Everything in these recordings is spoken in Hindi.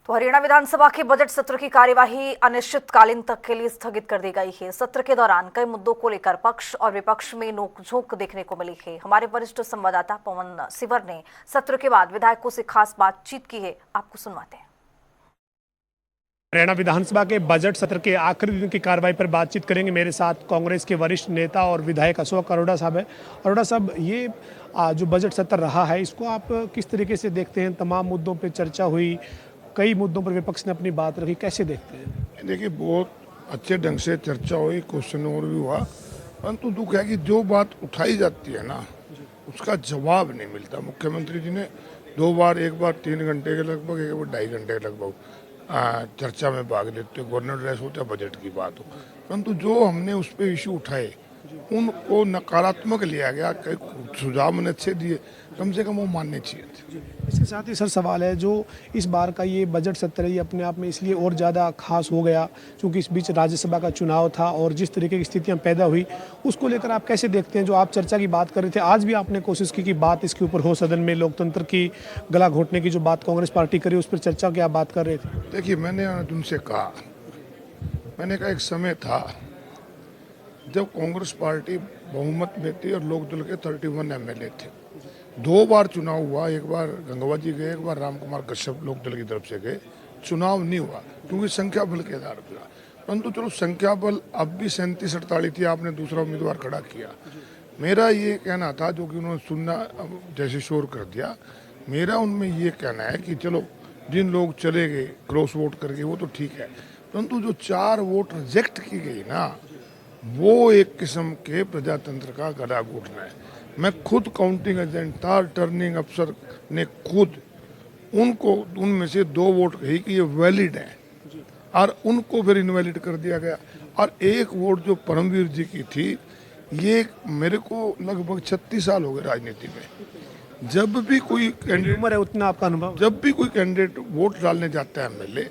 तो हरियाणा विधानसभा के बजट सत्र की कार्यवाही अनिश्चितकालीन तक के लिए स्थगित कर दी गई है। सत्र के दौरान कई मुद्दों को लेकर पक्ष और विपक्ष में नोकझोंक देखने को मिली है। हमारे वरिष्ठ संवाददाता पवन सिवर ने सत्र के बाद विधायकों से खास बातचीत की है, आपको सुनवाते हैं। हरियाणा विधानसभा के बजट सत्र के आखिरी दिन की कार्रवाई पर बातचीत करेंगे। मेरे साथ कांग्रेस के वरिष्ठ नेता और विधायक अशोक अरोड़ा साहब है। अरोड़ा साहब, ये जो बजट सत्र रहा है, इसको आप किस तरीके से देखते हैं? तमाम मुद्दों पर चर्चा हुई, कई मुद्दों पर विपक्ष ने अपनी बात रखी, कैसे देखते हैं? देखिए, बहुत अच्छे ढंग से चर्चा हुई, क्वेश्चन और भी हुआ, परंतु दुख है कि जो बात उठाई जाती है ना, उसका जवाब नहीं मिलता। मुख्यमंत्री जी ने 2 बार, एक बार 3 घंटे के लगभग, एक बार 2.5 घंटे के लगभग चर्चा में भाग लेते, गवर्नर ड्रेस हो या बजट की बात हो, परंतु जो हमने उस पर इशू उठाए उनको नकारात्मक लिया गया। कई सुझाव मैंने अच्छे दिए, कम से कम वो मानने चाहिए थे। इसके साथ ही सर सवाल है, जो इस बार का ये बजट सत्र है, ये अपने आप में इसलिए और ज़्यादा खास हो गया क्योंकि इस बीच राज्यसभा का चुनाव था और जिस तरीके की स्थितियां पैदा हुई, उसको लेकर आप कैसे देखते हैं? जो आप चर्चा की बात कर रहे थे, आज भी आपने कोशिश की कि बात इसके ऊपर हो, सदन में लोकतंत्र की गला घोटने की जो बात कांग्रेस पार्टी करी, उस पर चर्चा की आप बात कर रहे थे। देखिए, मैंने उनसे कहा, मैंने कहा एक समय था जब कांग्रेस पार्टी बहुमत में थी और लोकदल के 31 MLA थे। 2 बार चुनाव हुआ, एक बार गंगवा जी गए, एक बार रामकुमार कश्यप लोकदल की तरफ से गए। चुनाव नहीं हुआ क्योंकि संख्या बल के आधार पर, परंतु चलो संख्या बल अब भी 37-48 थी, आपने दूसरा उम्मीदवार खड़ा किया। मेरा ये कहना था, जो कि उन्होंने सुनना जैसे शोर कर दिया, मेरा उनमें ये कहना है कि चलो जिन लोग चले गए क्रॉस वोट करके वो तो ठीक है, परंतु जो 4 वोट रिजेक्ट की गई ना, वो एक किस्म के प्रजातंत्र का गला घोटना है। मैं खुद काउंटिंग एजेंट था, रिटर्निंग अफसर ने खुद उनको, उनमें से 2 वोट कही कि ये वैलिड है और उनको फिर इनवैलिड कर दिया गया। और 1 वोट जो परमवीर जी की थी, ये मेरे को लगभग 36 साल हो गए राजनीति में। जब भी कोई कैंडिडेट, उम्र है उतना आपका अनुभव, जब भी कोई कैंडिडेट वोट डालने जाता है MLA,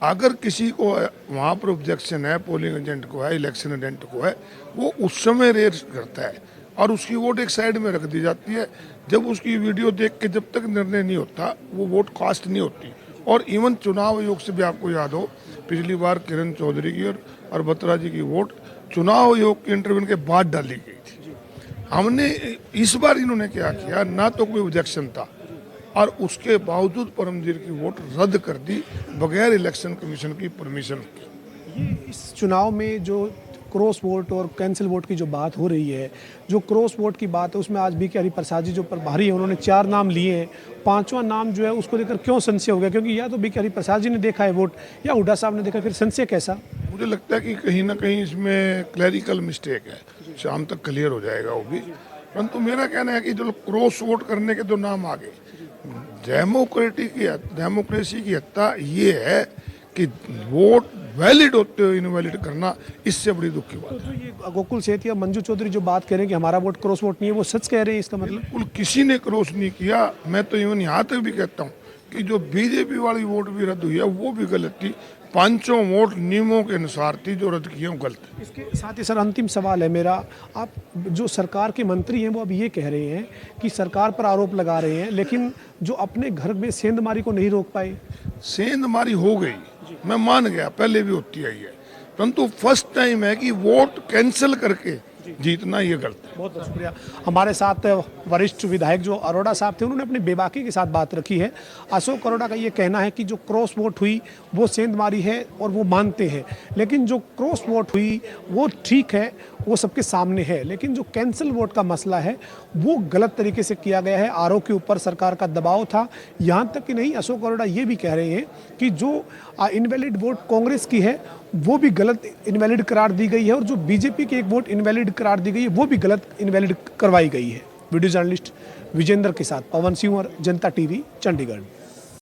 अगर किसी को वहाँ पर ऑब्जेक्शन है, पोलिंग एजेंट को है, इलेक्शन एजेंट को है, वो उस समय रेज करता है और उसकी वोट एक साइड में रख दी जाती है। जब उसकी वीडियो देख के जब तक निर्णय नहीं होता, वो वोट कास्ट नहीं होती। और इवन चुनाव आयोग से भी आपको याद हो, पिछली बार किरण चौधरी की और बत्रा जी की वोट चुनाव आयोग के इंटरव्यू के बाद डाली गई थी। हमने इस बार इन्होंने क्या किया, ना तो कोई ऑब्जेक्शन था और उसके बावजूद परमवीर की वोट रद्द कर दी बगैर इलेक्शन कमीशन की परमिशन की। ये इस चुनाव में जो क्रॉस वोट और कैंसिल वोट की जो बात हो रही है, जो क्रॉस वोट की बात है, उसमें आज BK हरिप्रसाद जी जो प्रभारी है, उन्होंने 4 नाम लिए हैं। 5वां नाम जो है उसको लेकर क्यों संशय हो गया? क्योंकि या तो BK हरिप्रसाद जी ने देखा है वोट या हुड्डा साहब ने देखा, फिर संशय कैसा? मुझे लगता है कि कहीं ना कहीं इसमें क्लैरिकल मिस्टेक है, शाम तक क्लियर हो जाएगा वो भी। परंतु मेरा कहना है कि जो क्रॉस वोट करने के 2 नाम आ गए, डेमोक्रेसी की हत्या ये है कि वोट वैलिड होते हुए इनवैलिड करना, इससे बड़ी दुख की बात है। तो ये गोकुल सेठिया, मंजू चौधरी जो बात कह रहे हैं कि हमारा वोट क्रॉस वोट नहीं है, वो सच कह रहे हैं? इसका मतलब बिल्कुल किसी ने क्रॉस नहीं किया। मैं तो इवन यहाँ तक भी कहता हूँ कि जो बीजेपी वाली वोट भी रद्द हुई है वो भी गलत थी। 5 वोट नियमों के अनुसार थी, जो रद्द किए गलत। इसके साथ ही सर अंतिम सवाल है मेरा, आप जो सरकार के मंत्री हैं वो अब ये कह रहे हैं कि सरकार पर आरोप लगा रहे हैं, लेकिन जो अपने घर में सेंधमारी को नहीं रोक पाए। सेंधमारी हो गई, मैं मान गया, पहले भी होती आई है, परंतु फर्स्ट टाइम है कि वोट कैंसिल करके जीतना ये गलत है। बहुत बहुत शुक्रिया। हमारे साथ वरिष्ठ विधायक जो अरोड़ा साहब थे, उन्होंने अपनी बेबाकी के साथ बात रखी है। अशोक अरोड़ा का ये कहना है कि जो क्रॉस वोट हुई वो सेंधमारी है और वो मानते हैं, लेकिन जो क्रॉस वोट हुई वो ठीक है, वो सबके सामने है, लेकिन जो कैंसिल वोट का मसला है वो गलत तरीके से किया गया है। आरोप के ऊपर सरकार का दबाव था। यहाँ तक कि नहीं, अशोक अरोड़ा ये भी कह रहे हैं कि जो इनवैलिड वोट कांग्रेस की है वो भी गलत इनवैलिड करार दी गई है और जो बीजेपी की एक वोट इनवैलिड करार दी गई है वो भी गलत इनवैलिड करवाई गई है। वीडियो जर्नलिस्ट विजेंद्र के साथ पवन सिंह और जनता TV, चंडीगढ़।